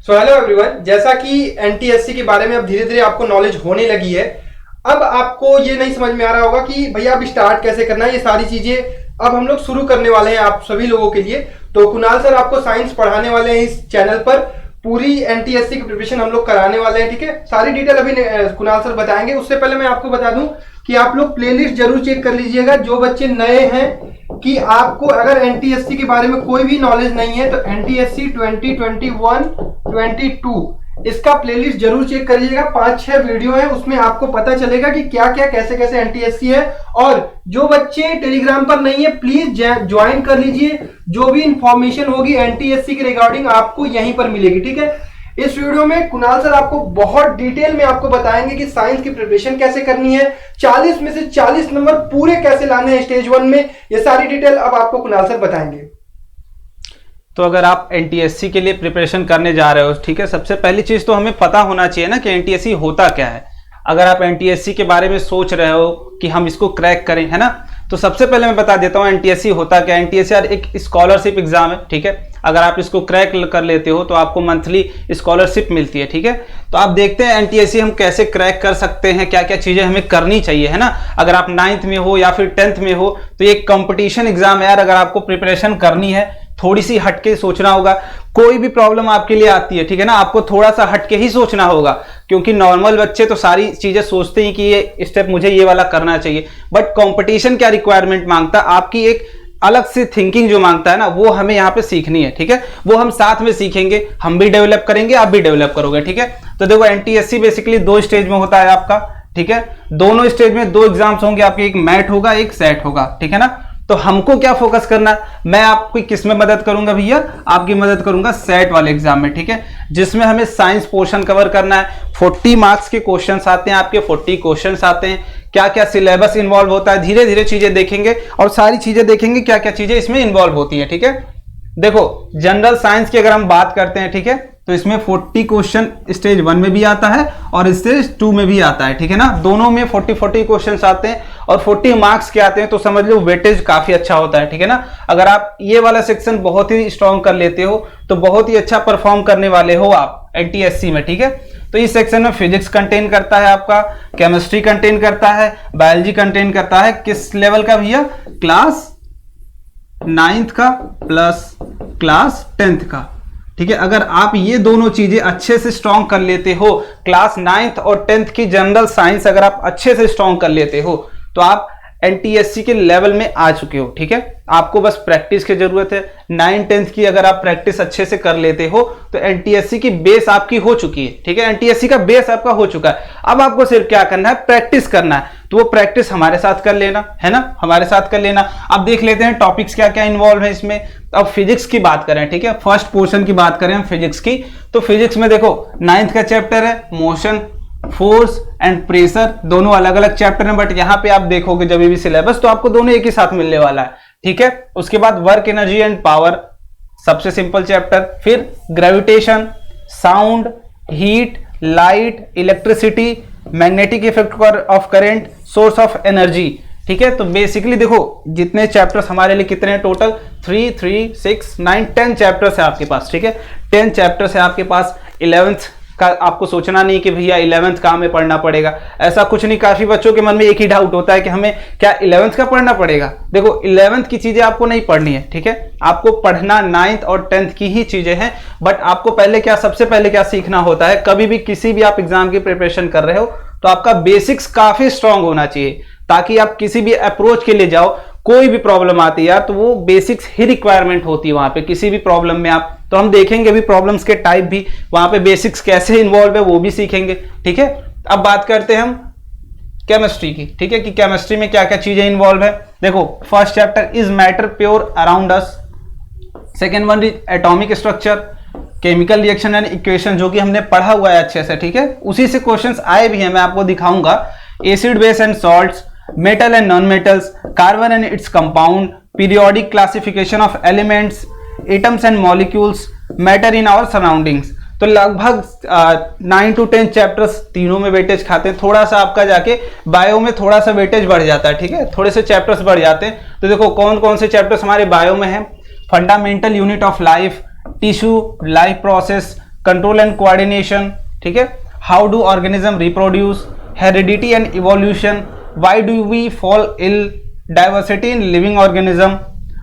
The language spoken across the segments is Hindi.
सो हेलो एवरीवन, जैसा कि एनटीएससी के बारे में अब धीरे धीरे आपको नॉलेज होने लगी है। अब आपको ये नहीं समझ में आ रहा होगा कि भैया अब स्टार्ट कैसे करना है। ये सारी चीजें अब हम लोग शुरू करने वाले हैं आप सभी लोगों के लिए। तो कुणाल सर आपको साइंस पढ़ाने वाले हैं इस चैनल पर। पूरी एनटीएससी की प्रिपरेशन हम लोग कराने वाले हैं, ठीक है। सारी डिटेल अभी कुणाल सर बताएंगे। उससे पहले मैं आपको बता दूं कि आप लोग प्लेलिस्ट जरूर चेक कर लीजिएगा। जो बच्चे नए हैं कि आपको अगर एनटीएससी के बारे में कोई भी नॉलेज नहीं है तो एनटीएससी 2021-22 इसका प्लेलिस्ट जरूर चेक करिएगा। 5-6 वीडियो है, उसमें आपको पता चलेगा कि क्या क्या कैसे कैसे एनटीएससी है। और जो बच्चे टेलीग्राम पर नहीं है प्लीज ज्वाइन कर लीजिए। जो भी इंफॉर्मेशन होगी एनटीएससी के रिगार्डिंग आपको यहीं पर मिलेगी, ठीक है। इस वीडियो में कुणाल सर आपको बहुत डिटेल में आपको बताएंगे कि साइंस की प्रिपरेशन कैसे करनी है, 40 में से 40 नंबर पूरे कैसे लाने हैं स्टेज 1 में। ये सारी डिटेल अब आपको कुणाल सर बताएंगे। तो अगर आप एनटीएससी के लिए प्रिपरेशन करने जा रहे हो, ठीक है, सबसे पहली चीज तो हमें पता होना चाहिए ना कि एनटीएससी होता क्या है। अगर आप एनटीएससी के बारे में सोच रहे हो कि हम इसको क्रैक करें, है ना, तो सबसे पहले मैं बता देता हूँ एनटीएससी होता क्या है। एनटीएससी एक स्कॉलरशिप एग्जाम है, ठीक है। अगर आप इसको क्रैक कर लेते हो तो आपको मंथली स्कॉलरशिप मिलती है, ठीक है। तो आप देखते हैं एनटीएससी हम कैसे क्रैक कर सकते हैं, क्या क्या चीजें हमें करनी चाहिए, है ना। अगर आप 9th में हो या फिर 10th में हो तो ये कंपटीशन एग्जाम है यार। अगर आपको प्रिपरेशन करनी है थोड़ी सी हटके सोचना होगा। कोई भी प्रॉब्लम आपके लिए आती है, ठीक है ना, आपको थोड़ा सा हटके ही सोचना होगा। क्योंकि नॉर्मल बच्चे तो सारी चीजें सोचते हैं कि ये स्टेप मुझे ये वाला करना चाहिए, बट कंपटीशन क्या रिक्वायरमेंट मांगता है, आपकी एक अलग से थिंकिंग जो मांगता है ना, वो हमें यहाँ पे सीखनी है, ठीक है। वो हम साथ में सीखेंगे, हम भी डेवलप करेंगे, आप भी डेवलप करोगे, ठीक है। तो देखो एनटीएससी बेसिकली 2 स्टेज में होता है आपका, ठीक है। दोनों स्टेज में 2 एग्जाम्स होंगे आपके, एक मैट होगा एक सेट होगा, ठीक है ना। तो हमको क्या फोकस करना है, मैं आपकी किस में मदद करूंगा भैया, आपकी मदद करूंगा सेट वाले एग्जाम में, ठीक है, जिसमें हमें साइंस पोर्शन कवर करना है। 40 मार्क्स के क्वेश्चंस आते हैं आपके, 40 क्वेश्चंस आते हैं। क्या क्या सिलेबस इन्वॉल्व होता है, धीरे धीरे चीजें देखेंगे और सारी चीजें देखेंगे क्या क्या चीजें इसमें इन्वॉल्व होती है, ठीक है। देखो जनरल साइंस की अगर हम बात करते हैं, ठीक है, तो इसमें 40 क्वेश्चन स्टेज 1 में भी आता है और स्टेज 2 में भी आता है, ठीक है ना। दोनों में 40 क्वेश्चंस आते हैं और 40 मार्क्स के आते हैं, तो समझ लो वेटेज काफी अच्छा होता है, ठीक है ना। अगर आप ये वाला सेक्शन बहुत ही स्ट्रॉन्ग कर लेते हो तो बहुत ही अच्छा परफॉर्म करने वाले हो आप एनटीएससी में, ठीक है। तो इस सेक्शन में फिजिक्स कंटेन करता है आपका, केमिस्ट्री कंटेन करता है, बायोलॉजी कंटेन करता है। किस लेवल का भैया, क्लास 9th का प्लस क्लास 10th का, ठीक है। अगर आप ये दोनों चीजें अच्छे से स्ट्रॉन्ग कर लेते हो, क्लास 9th और 10th की जनरल साइंस अगर आप अच्छे से स्ट्रॉन्ग कर लेते हो तो आप एनटीएससी के लेवल में आ चुके हो, ठीक है। आपको बस प्रैक्टिस की जरूरत है। 9th-10th की अगर आप प्रैक्टिस अच्छे से कर लेते हो तो एनटीएससी की बेस आपकी हो चुकी है, ठीक है। एनटीएससी का बेस आपका हो चुका है। अब आपको सिर्फ क्या करना है, प्रैक्टिस करना है। तो वो प्रैक्टिस हमारे साथ कर लेना, है ना, हमारे साथ कर लेना। अब देख लेते हैं टॉपिक्स क्या क्या इन्वॉल्व है इसमें। अब फिजिक्स की बात करें, ठीक है, फर्स्ट पोर्शन की बात करें हम फिजिक्स की, तो फिजिक्स में देखो 9th का चैप्टर है मोशन, फोर्स एंड प्रेशर, दोनों अलग अलग चैप्टर हैं, बट यहां पे आप देखोगे जब भी सिलेबस तो आपको दोनों एक ही साथ मिलने वाला है, ठीक है। उसके बाद वर्क एनर्जी एंड पावर, सबसे सिंपल चैप्टर। फिर gravitation, sound, heat, light, electricity, magnetic effect of current, source of energy, ठीक है। तो बेसिकली देखो जितने चैप्टर्स हमारे लिए कितने हैं टोटल, 3, 3, 6, 9, 10 चैप्टर्स है आपके पास, ठीक है। 10 चैप्टर्स है आपके पास। 11th का आपको सोचना नहीं कि भैया 11th का हमें पढ़ना पड़ेगा, ऐसा कुछ नहीं। काफी बच्चों के मन में एक ही डाउट होता है कि हमें क्या 11th का पढ़ना पड़ेगा। देखो 11th की चीजें आपको नहीं पढ़नी है, ठीक है। आपको पढ़ना 9th और 10th की ही चीजें हैं, बट आपको पहले क्या, सबसे पहले क्या सीखना होता है, कभी भी किसी भी आप एग्जाम की प्रिपरेशन कर रहे हो तो आपका बेसिक्स काफी स्ट्रांग होना चाहिए, ताकि आप किसी भी अप्रोच के लिए जाओ, कोई भी प्रॉब्लम आती है यार तो वो बेसिक्स ही रिक्वायरमेंट होती है वहां पे किसी भी प्रॉब्लम में। आप तो हम देखेंगे भी प्रॉब्लम्स के टाइप भी, वहां पे बेसिक्स कैसे इन्वॉल्व है वो भी सीखेंगे, ठीक है। अब बात करते हैं हम केमिस्ट्री की, ठीक है, कि केमिस्ट्री में क्या क्या चीजें इन्वॉल्व है। देखो first chapter is matter pure around us, second one is atomic structure, chemical reaction and equation, जो कि हमने पढ़ा हुआ है अच्छे से, ठीक है। उसी से क्वेश्चंस आए भी हैं, मैं आपको दिखाऊंगा। Acid base and salts, metal and non metals, carbon and its compound, periodic classification of elements, atoms and molecules, matter in our surroundings. तो लगभग 9 to 10 चैप्टर्स तीनों में वेटेज खाते हैं। थोड़ा सा आपका जाके बायो में थोड़ा सा वेटेज बढ़ जाता है, ठीक है, थोड़े से चैप्टर्स बढ़ जाते हैं। तो देखो कौन कौन से चैप्टर्स हमारे बायो में हैं। Fundamental unit of life, tissue, life process, control and coordination, ठीक है, how do organism reproduce, heredity and evolution, why do we fall ill, diversity in living organism,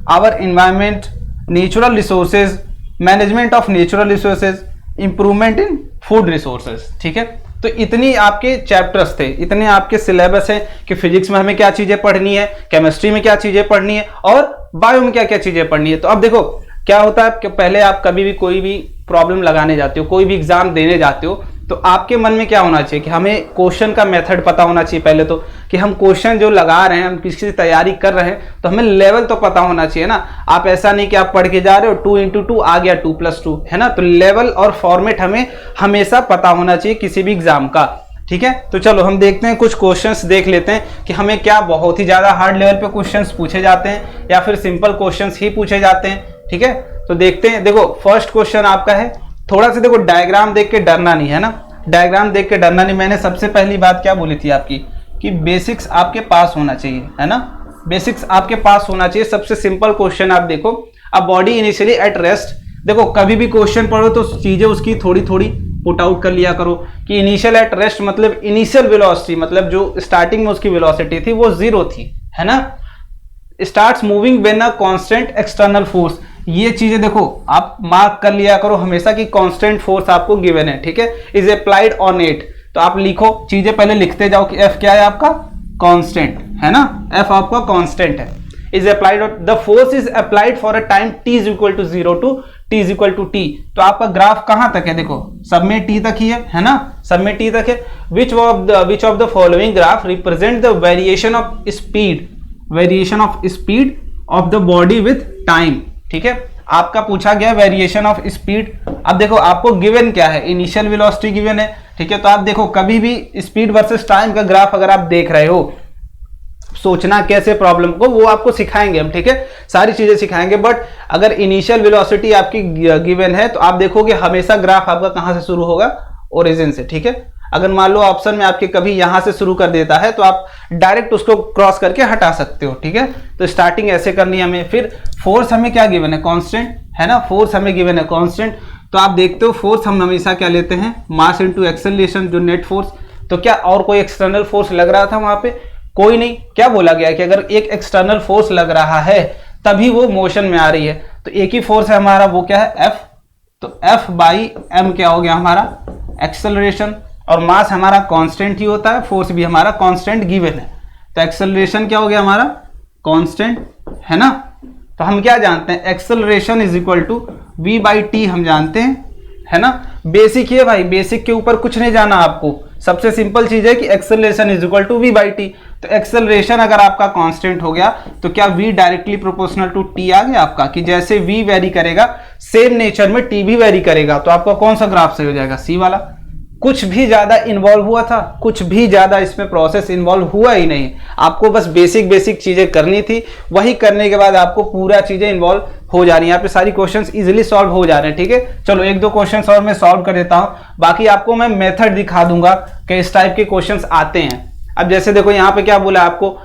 our environment, natural resources, management of natural resources, improvement in food resources, ठीक है। तो इतनी आपके चैप्टर्स थे, इतने आपके सिलेबस है कि फिजिक्स में हमें क्या चीजें पढ़नी है, केमिस्ट्री में क्या चीजें पढ़नी है और बायो में क्या क्या चीजें पढ़नी है। तो अब देखो क्या होता है कि पहले आप कभी भी कोई भी प्रॉब्लम लगाने जाते हो, कोई भी एग्जाम देने जाते हो, तो आपके मन में क्या होना चाहिए कि हमें क्वेश्चन का मेथड पता होना चाहिए पहले तो, कि हम क्वेश्चन जो लगा रहे हैं, हम किसी तैयारी कर रहे हैं, तो हमें लेवल तो पता होना चाहिए ना। आप ऐसा नहीं कि आप पढ़ के जा रहे हो 2 into 2 आ गया 2+2, है ना। तो लेवल और फॉर्मेट हमें हमेशा पता होना चाहिए किसी भी एग्जाम का, ठीक है। तो चलो हम देखते हैं, कुछ क्वेश्चंस देख लेते हैं कि हमें क्या बहुत ही ज्यादा हार्ड लेवल पे क्वेश्चंस पूछे जाते हैं या फिर सिंपल क्वेश्चंस ही पूछे जाते हैं, ठीक है। तो देखते हैं। देखो फर्स्ट क्वेश्चन आपका है, थोड़ा सा देखो डायग्राम देख के डरना नहीं, है ना, डायग्राम देख के डरना नहीं। मैंने सबसे पहली बात क्या बोली थी आपकी कि बेसिक्स आपके पास होना चाहिए, है ना, बेसिक्स आपके पास होना चाहिए। सबसे सिंपल क्वेश्चन आप देखो, a body initially at rest. देखो कभी भी क्वेश्चन पढ़ो तो चीजें उसकी थोड़ी थोड़ी पुट आउट कर लिया करो कि इनिशियल एट रेस्ट मतलब इनिशियल वेलोसिटी, मतलब जो स्टार्टिंग में उसकी वेलोसिटी थी वो 0 थी, है ना। Starts moving when a constant external force, ये चीजें देखो आप मार्क कर लिया करो हमेशा कि कांस्टेंट फोर्स आपको गिवन है, ठीक है, इज अप्लाइड ऑन इट। तो आप लिखो चीजें पहले लिखते जाओ कि एफ क्या है आपका, कांस्टेंट, है ना, एफ आपका कांस्टेंट है। Is applied, the force is applied for a time t is equal to 0 to t is equal to t। तो आपका ग्राफ कहां तक है, देखो सब में t तक ही है ना, सब में t तक है। विच of the following graph represent the variation of speed, variation of speed of the body with time, ठीक है। आपका पूछा गया वेरिएशन ऑफ स्पीड। अब देखो आपको गिवन क्या है, इनिशियल वेलोसिटी गिवन है, ठीक है। तो आप देखो कभी भी स्पीड वर्सेस टाइम का ग्राफ अगर आप देख रहे हो, सोचना कैसे प्रॉब्लम को, वो आपको सिखाएंगे हम, ठीक है, सारी चीजें सिखाएंगे। बट अगर इनिशियल वेलोसिटी आपकी गिवन है तो आप देखोगे हमेशा ग्राफ आपका कहां से शुरू होगा, ओरिजिन से, ठीक है। अगर मान लो ऑप्शन में आपके कभी यहां से शुरू कर देता है तो आप डायरेक्ट उसको क्रॉस करके हटा सकते हो, ठीक है। तो स्टार्टिंग ऐसे करनी है हमें। फिर फोर्स हमें क्या गिवन है, कांस्टेंट, है ना, फोर्स हमें गिवन है कांस्टेंट। तो आप देखते हो फोर्स हम हमेशा क्या लेते हैं, मास इनटू एक्सेलरेशन, जो नेट फोर्स। तो क्या और कोई एक्सटर्नल फोर्स लग रहा था वहां पे, कोई नहीं। क्या बोला गया कि अगर एक एक्सटर्नल फोर्स लग रहा है तभी वो मोशन में आ रही है, तो एक ही फोर्स है हमारा, वो क्या है, एफ। तो एफ बाई एम क्या हो गया हमारा, एक्सेलरेशन। और मास हमारा कांस्टेंट ही होता है, फोर्स भी हमारा कांस्टेंट गिवन है। तो एक्सेलरेशन क्या हो गया हमारा, कांस्टेंट, है ना। तो हम क्या जानते हैं, acceleration is equal to v by T हम जानते हैं, है ना। बेसिक है भाई, बेसिक के ऊपर कुछ नहीं जाना आपको, सबसे सिंपल चीज है कि acceleration is equal to v by T. तो एक्सेलरेशन अगर आपका कांस्टेंट हो गया तो क्या v directly proportional to t आ गया आपका, कि जैसे v वेरी करेगा सेम नेचर में t भी वेरी करेगा। तो आपका कौन सा ग्राफ सही हो जाएगा, c वाला। कुछ भी ज्यादा इन्वॉल्व हुआ था, कुछ भी ज्यादा इसमें प्रोसेस इन्वॉल्व हुआ ही नहीं, आपको बस बेसिक चीजें करनी थी, वही करने के बाद आपको पूरा चीजें इन्वॉल्व हो जा रही है। यहाँ पे सारी क्वेश्चंस इजीली सॉल्व हो जा रहे हैं, ठीक है। चलो एक दो क्वेश्चंस और मैं सॉल्व कर देता हूँ, बाकी आपको मैं मेथड दिखा दूंगा कि इस टाइप के क्वेश्चंस आते हैं। अब जैसे देखो यहाँ पे क्या बोला आपको,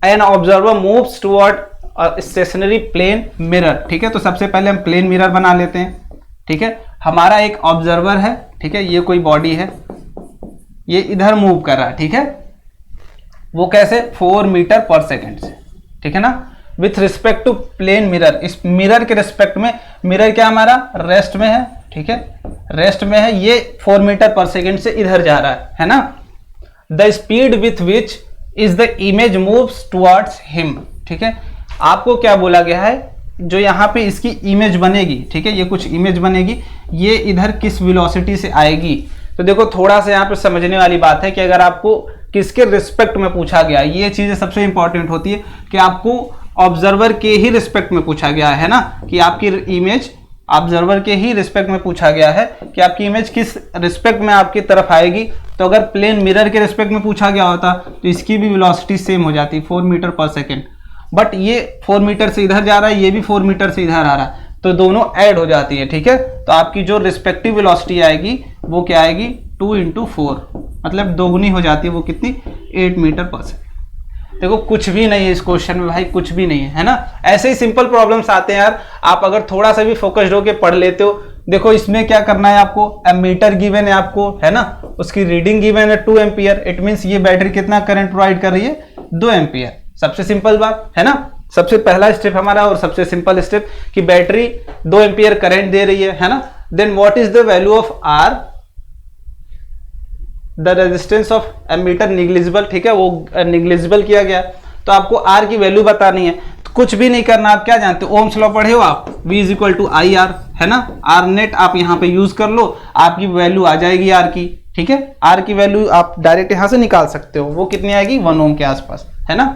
an observer moves toward stationary plane mirror, ठीक है। तो सबसे पहले हम प्लेन मिरर बना लेते हैं, ठीक है। हमारा एक ऑब्जर्वर है, ठीक है, ये कोई बॉडी है, ये इधर मूव कर रहा है, ठीक है। वो कैसे, 4 मीटर पर सेकेंड से, ठीक है ना, with respect to plane mirror. इस मिरर के रिस्पेक्ट में, मिरर क्या हमारा रेस्ट में है, ठीक है, रेस्ट में है, ये 4 मीटर पर सेकेंड से इधर जा रहा है ना। The speed with which is the image moves towards him, ठीक है। आपको क्या बोला गया है, जो यहाँ पे इसकी इमेज बनेगी, ठीक है, ये कुछ इमेज बनेगी, ये इधर किस वेलोसिटी से आएगी। तो देखो थोड़ा सा यहाँ पे समझने वाली बात है कि अगर आपको किसके रिस्पेक्ट में पूछा गया, ये चीजें सबसे इंपॉर्टेंट होती है कि आपको ऑब्जर्वर के ही रिस्पेक्ट में पूछा गया है ना, कि आपकी इमेज ऑब्जर्वर के ही रिस्पेक्ट में पूछा गया है कि आपकी इमेज किस रिस्पेक्ट में आपकी तरफ आएगी। तो अगर प्लेन मिरर के रिस्पेक्ट में पूछा गया होता तो इसकी भी वेलोसिटी सेम हो जाती, 4 मीटर पर सेकेंड। बट ये 4 मीटर से इधर जा रहा है, ये भी 4 मीटर से इधर आ रहा है, तो दोनों ऐड हो जाती है, ठीक है। तो आपकी जो रिस्पेक्टिव वेलोसिटी आएगी वो क्या आएगी, 2 into 4, मतलब दोगुनी हो जाती है, वो कितनी, 8 मीटर पर सेकेंड। देखो कुछ भी नहीं है इस क्वेश्चन में भाई, कुछ भी नहीं है, है ना। ऐसे ही सिंपल प्रॉब्लम्स आते हैं यार, आप अगर थोड़ा सा भी फोकस्ड होकर पढ़ लेते हो, देखो इसमें क्या करना है आपको, एमीटर गिवन है आपको, है ना, उसकी रीडिंग गिवन है 2 एम्पियर। इट मींस ये बैटरी कितना करंट प्रोवाइड कर रही है, 2 एम्पियर। सबसे सिंपल बात है ना, सबसे पहला स्टेप हमारा और सबसे सिंपल स्टेप कि बैटरी 2 एम्पियर करंट दे रही है ना। Then what is the value of R, the resistance of ammeter negligible, ठीक है, वो निग्लिजिबल किया गया, तो आपको आर की वैल्यू बतानी है। तो कुछ भी नहीं करना, आप क्या जानते हो, ओम्स लॉ पढ़े हो आप, V is equal to I R, है ना, आर नेट आप यहाँ पे यूज कर लो, आपकी वैल्यू आ जाएगी आर की, ठीक है। आर की वैल्यू आप डायरेक्ट यहां से निकाल सकते हो, वो कितनी आएगी, 1 ओम के आसपास, है ना।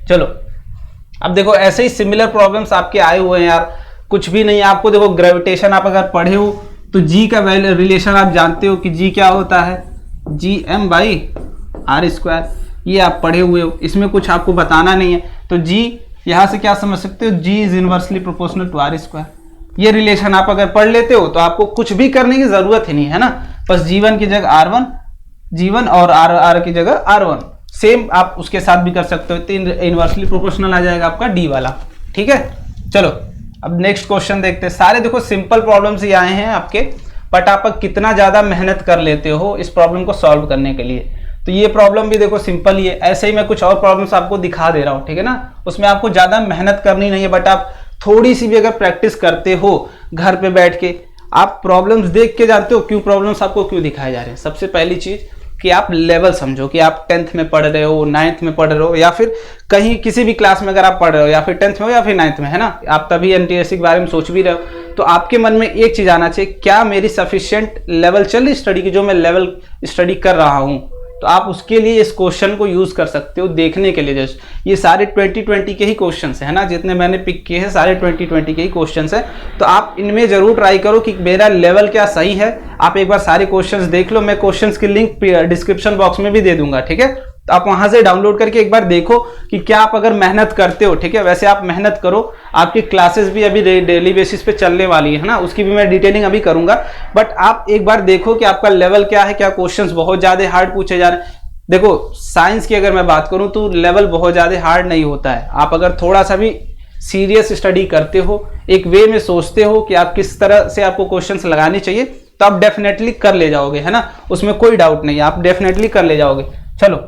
चलो अब देखो ऐसे ही सिमिलर प्रॉब्लम्स आपके आए हुए हैं यार, कुछ भी नहीं, आपको देखो ग्रेविटेशन आप अगर पढ़े हो तो जी का वैल्यू रिलेशन आप जानते हो कि जी क्या होता है, GM बाई आर स्क्वायर, ये आप पढ़े हुए हो, इसमें कुछ आपको बताना नहीं है। तो जी यहां से क्या समझ सकते हो, G is inversely proportional to R square. ये रिलेशन आप अगर पढ़ लेते हो तो आपको कुछ भी करने की जरूरत ही नहीं है ना, बस G1 की जगह R1, G1 और R की जगह R1, सेम आप उसके साथ भी कर सकते हो, तो इनवर्सली प्रोपोर्शनल आ जाएगा आपका D वाला, ठीक है। चलो अब नेक्स्ट क्वेश्चन देखते हैं। सारे देखो सिंपल प्रॉब्लम्स ही आए हैं आपके, बट आप कितना ज्यादा मेहनत कर लेते हो इस प्रॉब्लम को सॉल्व करने के लिए। तो ये प्रॉब्लम भी देखो सिंपल ही है, ऐसे ही मैं कुछ और प्रॉब्लम्स आपको दिखा दे रहा हूँ, ठीक है ना, उसमें आपको ज्यादा मेहनत करनी नहीं है, बट आप थोड़ी सी भी अगर प्रैक्टिस करते हो घर पे बैठ के, आप प्रॉब्लम्स देख के जानते हो क्यों प्रॉब्लम्स आपको क्यों दिखाए जा रहे हैं। सबसे पहली चीज कि आप लेवल समझो कि आप 10th में पढ़ रहे हो, 9th में पढ़ रहे हो, या फिर कहीं किसी भी क्लास में अगर आप पढ़ रहे हो, या फिर 10th में हो या फिर 9th में, है ना, आप तभी NTSC के बारे में सोच भी रहे हो, तो आपके मन में एक चीज आना चाहिए, क्या मेरी सफिशिएंट लेवल चल रही स्टडी की, जो मैं लेवल स्टडी कर रहा हूं। तो आप उसके लिए इस क्वेश्चन को यूज कर सकते हो देखने के लिए। जस्ट ये सारे 2020 के ही क्वेश्चंस है ना, जितने मैंने पिक किए हैं सारे 2020 के ही क्वेश्चंस हैं, तो आप इनमें जरूर ट्राई करो कि मेरा लेवल क्या सही है। आप एक बार सारे क्वेश्चंस देख लो, मैं क्वेश्चंस की लिंक डिस्क्रिप्शन बॉक्स में भी दे दूंगा, ठीक है, तो आप वहां से डाउनलोड करके एक बार देखो कि क्या आप अगर मेहनत करते हो, ठीक है, वैसे आप मेहनत करो। आपकी क्लासेस भी अभी डेली बेसिस पे चलने वाली है ना, उसकी भी मैं डिटेलिंग अभी करूंगा, बट आप एक बार देखो कि आपका लेवल क्या है, क्या क्वेश्चंस बहुत ज्यादा हार्ड पूछे जा रहे हैं। देखो साइंस की अगर मैं बात करूं तो लेवल बहुत ज्यादा हार्ड नहीं होता है, आप अगर थोड़ा सा भी सीरियस स्टडी करते हो, एक वे में सोचते हो कि आप किस तरह से आपको क्वेश्चंस लगाने चाहिए, तो आप डेफिनेटली कर ले जाओगे, है ना, उसमें कोई डाउट नहीं है, आप डेफिनेटली कर ले जाओगे। चलो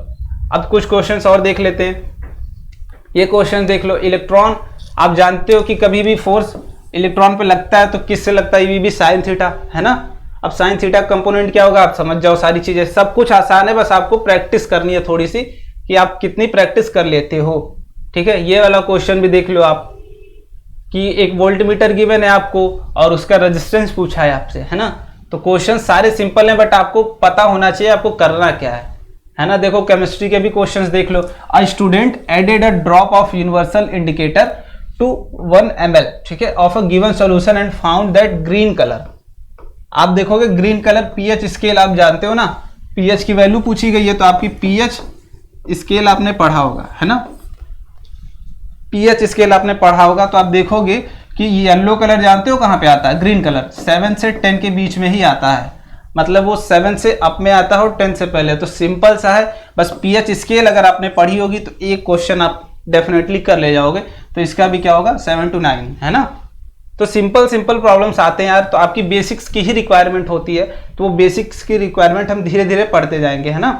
अब कुछ क्वेश्चंस और देख लेते हैं। ये क्वेश्चन देख लो, इलेक्ट्रॉन, आप जानते हो कि कभी भी फोर्स इलेक्ट्रॉन पे लगता है तो किससे लगता है, ये भी साइन थीटा, है ना। अब साइन थीटा कंपोनेंट क्या होगा आप समझ जाओ, सारी चीजें, सब कुछ आसान है, बस आपको प्रैक्टिस करनी है थोड़ी सी कि आप कितनी प्रैक्टिस कर लेते हो, ठीक है। ये वाला क्वेश्चन भी देख लो आप कि एक वोल्ट मीटर गिवन है आपको और उसका रेजिस्टेंस पूछा है आपसे, है ना। तो क्वेश्चन सारे सिंपल हैं, बट आपको पता होना चाहिए आपको करना क्या है ना। देखो केमिस्ट्री के भी क्वेश्चंस देख लो। A student added a drop of universal indicator to 1 ml, ठीक है, of a given solution and found that green colour. आप देखोगे ग्रीन कलर पीएच स्केल आप जानते हो ना, पीएच की वैल्यू पूछी गई है, तो आपकी पीएच स्केल आपने पढ़ा होगा, है ना, पीएच स्केल आपने पढ़ा होगा। तो आप देखोगे कि येलो कलर जानते हो कहां पे आता है, ग्रीन कलर 7 से 10 के बीच में ही आता है, मतलब वो 7 से अप में आता है और 10 से पहले। तो सिंपल सा है, बस पीएच स्केल अगर आपने पढ़ी होगी तो एक क्वेश्चन आप डेफिनेटली कर ले जाओगे। तो इसका भी क्या होगा 7 to 9, है ना। तो सिंपल प्रॉब्लम्स आते हैं यार, तो आपकी बेसिक्स की ही रिक्वायरमेंट होती है, तो वो बेसिक्स की रिक्वायरमेंट हम धीरे धीरे पढ़ते जाएंगे, है ना।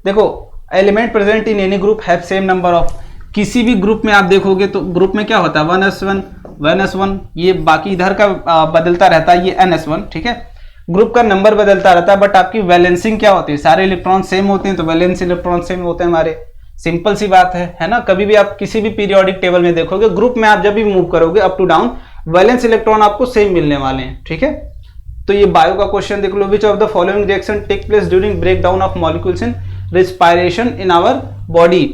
देखो element present in any group have same number of, किसी भी ग्रुप में आप देखोगे तो ग्रुप में क्या होता है 1s1 1s1, ये बाकी इधर का बदलता रहता है, ये ns1, ठीक है, ग्रुप का नंबर बदलता रहता है, बट आपकी वैलेंसिंग क्या होती है, सारे इलेक्ट्रॉन सेम होते हैं, तो वैलेंस इलेक्ट्रॉन सेम होते हैं हमारे। सिंपल सी बात है ना। कभी भी आप किसी भी पीरियोडिक टेबल में देखोगे, ग्रुप में आप जब भी मूव करोगे up to down, valence electron आपको सेम मिलने वाले हैं, ठीक है। तो ये बायो का क्वेश्चन देख लो, which of the following reaction take place during break down of molecules in respiration in our body.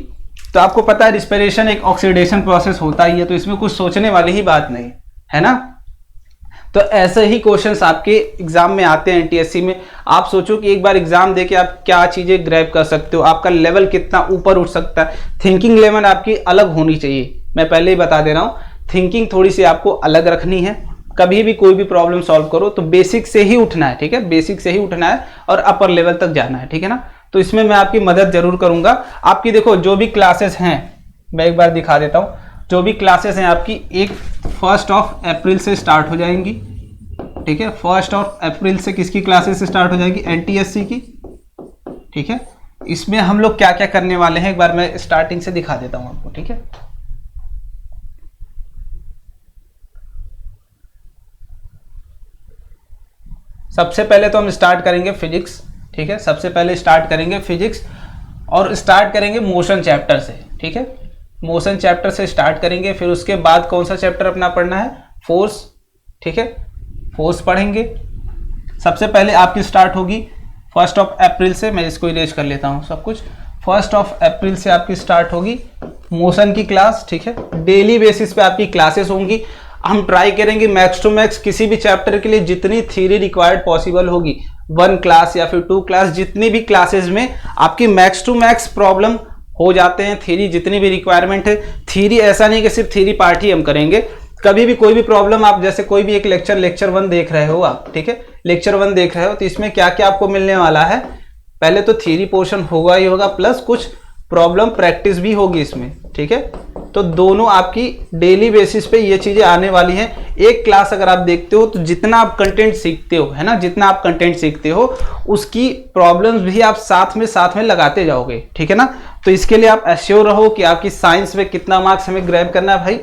तो आपको पता है रिस्पायरेशन एक ऑक्सीडेशन प्रोसेस होता ही है, तो इसमें कुछ सोचने वाली ही बात नहीं है ना। तो ऐसे ही क्वेश्चंस आपके एग्जाम में आते हैं एनटीएससी में। आप सोचो कि एक बार एग्जाम देके आप क्या चीजें ग्रैब कर सकते हो, आपका लेवल कितना ऊपर उठ सकता है। थिंकिंग लेवल आपकी अलग होनी चाहिए, मैं पहले ही बता दे रहा हूँ, थिंकिंग थोड़ी सी आपको अलग रखनी है। कभी भी कोई भी प्रॉब्लम सॉल्व करो तो बेसिक से ही उठना है, ठीक है, बेसिक से ही उठना है और अपर लेवल तक जाना है, ठीक है ना। तो इसमें मैं आपकी मदद जरूर करूंगा। आपकी देखो जो भी क्लासेस हैं, मैं एक बार दिखा देता हूं, जो भी क्लासेस हैं आपकी 1 अप्रैल से स्टार्ट हो जाएंगी, ठीक है। 1 अप्रैल से किसकी क्लासेस स्टार्ट हो जाएगी? एनटीएससी की, ठीक है। इसमें हम लोग क्या क्या करने वाले हैं एक बार मैं स्टार्टिंग से दिखा देता हूं आपको, ठीक है। सबसे पहले तो हम स्टार्ट करेंगे फिजिक्स, ठीक है। सबसे पहले स्टार्ट करेंगे फिजिक्स और स्टार्ट करेंगे मोशन चैप्टर से, ठीक है। मोशन चैप्टर से स्टार्ट करेंगे, फिर उसके बाद कौन सा चैप्टर अपना पढ़ना है? फोर्स, ठीक है। फोर्स पढ़ेंगे। सबसे पहले आपकी स्टार्ट होगी 1 अप्रैल से, मैं इसको इरेज कर लेता हूँ सब कुछ। 1 अप्रैल से आपकी स्टार्ट होगी मोशन की क्लास, ठीक है। डेली बेसिस पे आपकी क्लासेस होंगी। हम ट्राई करेंगे मैक्स टू मैक्स किसी भी चैप्टर के लिए जितनी थ्योरी रिक्वायर्ड पॉसिबल होगी, 1 क्लास या फिर 2 क्लास, जितनी भी क्लासेस में आपकी मैक्स टू मैक्स प्रॉब्लम हो जाते हैं, थ्योरी जितनी भी रिक्वायरमेंट है। थ्योरी ऐसा नहीं कि सिर्फ थ्योरी पार्ट ही हम करेंगे, कभी भी कोई भी प्रॉब्लम आप जैसे कोई भी एक लेक्चर 1 देख रहे हो आप, ठीक है। लेक्चर 1 देख रहे हो तो इसमें क्या क्या आपको मिलने वाला है? पहले तो थ्योरी पोर्शन होगा ही होगा, प्लस कुछ प्रॉब्लम प्रैक्टिस भी होगी इसमें, ठीक है। तो दोनों आपकी डेली बेसिस पे ये चीजें आने वाली हैं। एक क्लास अगर आप देखते हो तो जितना आप कंटेंट सीखते हो, है ना, जितना आप कंटेंट सीखते हो उसकी प्रॉब्लम्स भी आप साथ में लगाते जाओगे, ठीक है ना। तो इसके लिए आप एश्योर रहो कि आपकी साइंस में कितना मार्क्स हमें ग्रैब करना है भाई।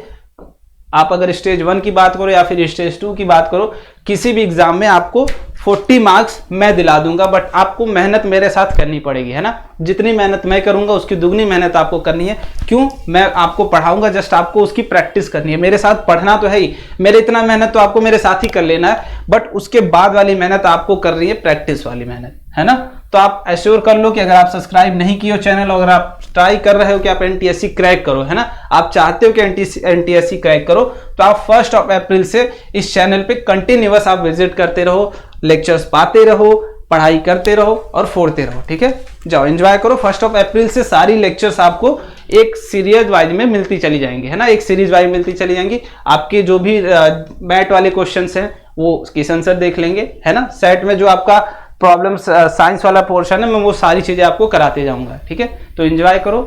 आप अगर स्टेज 1 की बात करो या फिर स्टेज 2 की बात करो, किसी भी एग्जाम में आपको 40 मार्क्स मैं दिला दूंगा, बट आपको मेहनत मेरे साथ करनी पड़ेगी, है ना। जितनी मेहनत मैं करूंगा उसकी दुगनी मेहनत आपको करनी है। क्यों? मैं आपको पढ़ाऊंगा, जस्ट आपको उसकी प्रैक्टिस करनी है। मेरे साथ पढ़ना तो है ही, मेरे इतना मेहनत तो आपको मेरे साथ ही कर लेना है, बट उसके बाद वाली मेहनत आपको कर रही है प्रैक्टिस वाली मेहनत, है ना। तो आप एश्योर कर लो कि अगर आप सब्सक्राइब नहीं किए हो चैनल, और अगर आप ट्राई कर रहे हो कि आप एनटीएससी क्रैक करो, है ना, आप चाहते हो कि एनटीएससी क्रैक करो, तो आप 1 अप्रैल से इस चैनल पे कंटिन्यूअस आप विजिट करते रहो, लेक्चर्स पाते रहो, पढ़ाई करते रहो और फोड़ते रहो, ठीक है। जाओ एंजॉय करो। 1 अप्रैल से सारी लेक्चर्स आपको एक सीरीज वाइज में मिलती चली जाएंगी, है ना, एक सीरीज वाइज मिलती चली जाएंगी। आपके जो भी मैथ वाले क्वेश्चंस हैं वो उसकी आंसर देख लेंगे, है ना। सेट में जो आपका प्रॉब्लम साइंस वाला पोर्शन है मैं वो सारी चीजें आपको कराते जाऊंगा, ठीक है। तो एंजॉय करो।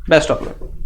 Best of luck.